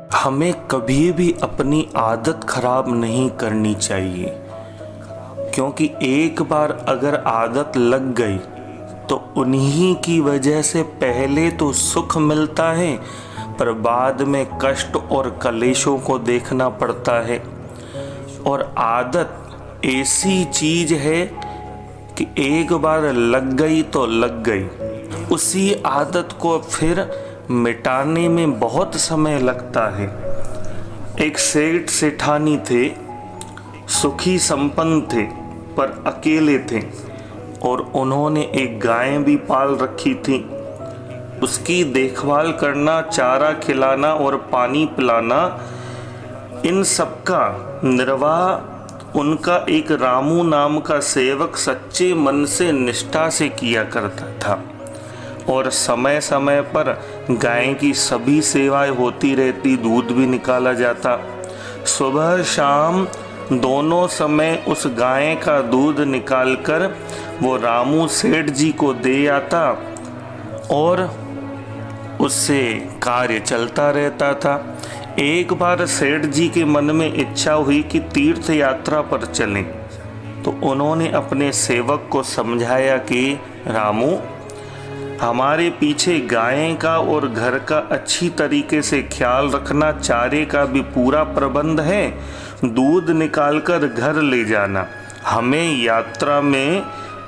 हमें कभी भी अपनी आदत खराब नहीं करनी चाहिए, क्योंकि एक बार अगर आदत लग गई तो उन्हीं की वजह से पहले तो सुख मिलता है, पर बाद में कष्ट और कलेशों को देखना पड़ता है। और आदत ऐसी चीज है कि एक बार लग गई तो लग गई। उसी आदत को फिर मिटाने में बहुत समय लगता है। एक सेठ सेठानी थे, सुखी संपन्न थे, पर अकेले थे और उन्होंने एक गाय भी पाल रखी थी। उसकी देखभाल करना, चारा खिलाना और पानी पिलाना, इन सबका निर्वाह उनका एक रामू नाम का सेवक सच्चे मन से निष्ठा से किया करता था। और समय समय पर गाय की सभी सेवाएं होती रहती, दूध भी निकाला जाता। सुबह शाम दोनों समय उस गाय का दूध निकालकर वो रामू सेठ जी को दे आता और उससे कार्य चलता रहता था। एक बार सेठ जी के मन में इच्छा हुई कि तीर्थ यात्रा पर चलें, तो उन्होंने अपने सेवक को समझाया कि रामू, हमारे पीछे गाय का और घर का अच्छी तरीके से ख्याल रखना, चारे का भी पूरा प्रबंध है, दूध निकालकर घर ले जाना। हमें यात्रा में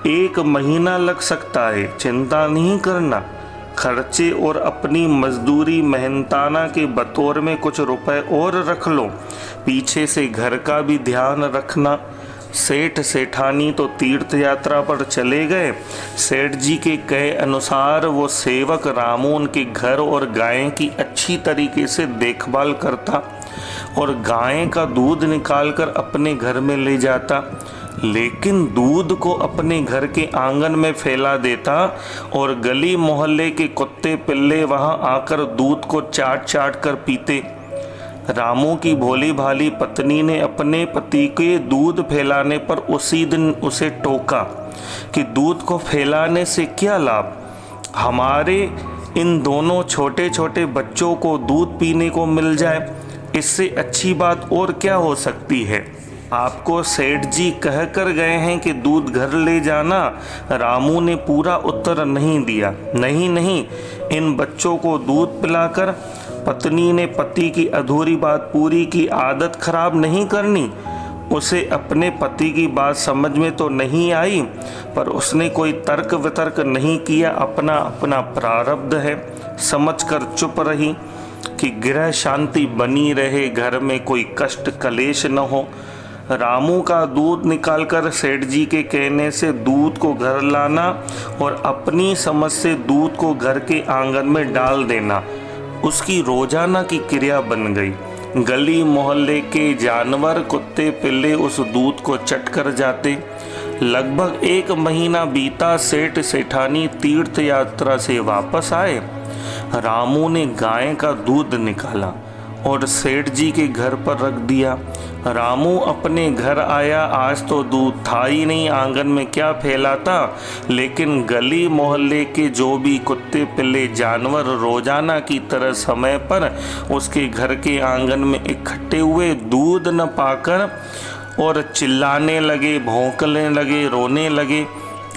1 महीना लग सकता है, चिंता नहीं करना। खर्चे और अपनी मजदूरी मेहनताना के बतौर में कुछ रुपए और रख लो, पीछे से घर का भी ध्यान रखना। सेठ सेठानी तो तीर्थ यात्रा पर चले गए। सेठ जी के कहे अनुसार वो सेवक रामू उनके घर और गाय की अच्छी तरीके से देखभाल करता और गाय का दूध निकालकर अपने घर में ले जाता, लेकिन दूध को अपने घर के आंगन में फैला देता और गली मोहल्ले के कुत्ते पिल्ले वहां आकर दूध को चाट चाट कर पीते। रामू की भोली भाली पत्नी ने अपने पति के दूध फैलाने पर उसी दिन उसे टोका कि दूध को फैलाने से क्या लाभ, हमारे इन दोनों छोटे छोटे बच्चों को दूध पीने को मिल जाए, इससे अच्छी बात और क्या हो सकती है। आपको सेठ जी कह कर गए हैं कि दूध घर ले जाना। रामू ने पूरा उत्तर नहीं दिया। नहीं, इन बच्चों को दूध पिलाकर पत्नी ने पति की अधूरी बात पूरी की। आदत खराब नहीं करनी। उसे अपने पति की बात समझ में तो नहीं आई, पर उसने कोई तर्क वितर्क नहीं किया। अपना अपना प्रारब्ध है समझकर चुप रही कि गृह शांति बनी रहे, घर में कोई कष्ट कलेश न हो। रामू का दूध निकालकर सेठ जी के कहने से दूध को घर लाना और अपनी समझ से दूध को घर के आंगन में डाल देना उसकी रोजाना की क्रिया बन गई। गली मोहल्ले के जानवर, कुत्ते पिल्ले उस दूध को चट कर जाते। लगभग 1 महीना बीता। सेठ सेठानी तीर्थ यात्रा से वापस आए। रामू ने गाय का दूध निकाला और सेठ जी के घर पर रख दिया। रामू अपने घर आया। आज तो दूध था ही नहीं, आंगन में क्या फैलाता, लेकिन गली मोहल्ले के जो भी कुत्ते पिल्ले जानवर रोजाना की तरह समय पर उसके घर के आंगन में इकट्ठे हुए, दूध न पाकर और चिल्लाने लगे, भौंकने लगे, रोने लगे।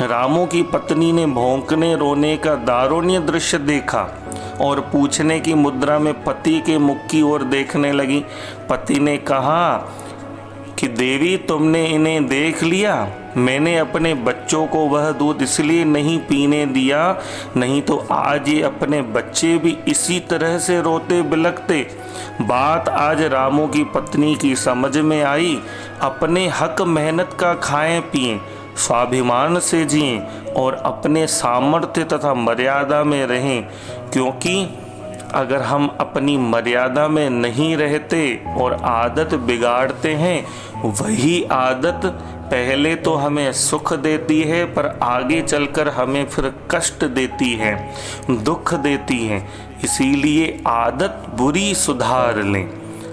रामू की पत्नी ने भौंकने रोने का दारुण्य दृश्य देखा और पूछने की मुद्रा में पति के मुख की ओर देखने लगी। पति ने कहा कि देवी, तुमने इन्हें देख लिया। मैंने अपने बच्चों को वह दूध इसलिए नहीं पीने दिया, नहीं तो आज ये अपने बच्चे भी इसी तरह से रोते बिलखते। बात आज रामू की पत्नी की समझ में आई। अपने हक मेहनत का खाएं पिएं, स्वाभिमान से जिएं और अपने सामर्थ्य तथा मर्यादा में रहें, क्योंकि अगर हम अपनी मर्यादा में नहीं रहते और आदत बिगाड़ते हैं, वही आदत पहले तो हमें सुख देती है, पर आगे चलकर हमें फिर कष्ट देती है, दुख देती है। इसीलिए आदत बुरी सुधार लें,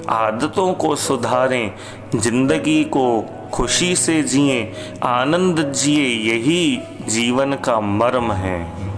आदतों को सुधारें, जिंदगी को खुशी से जिएं, आनंद जिए, यही जीवन का मर्म है।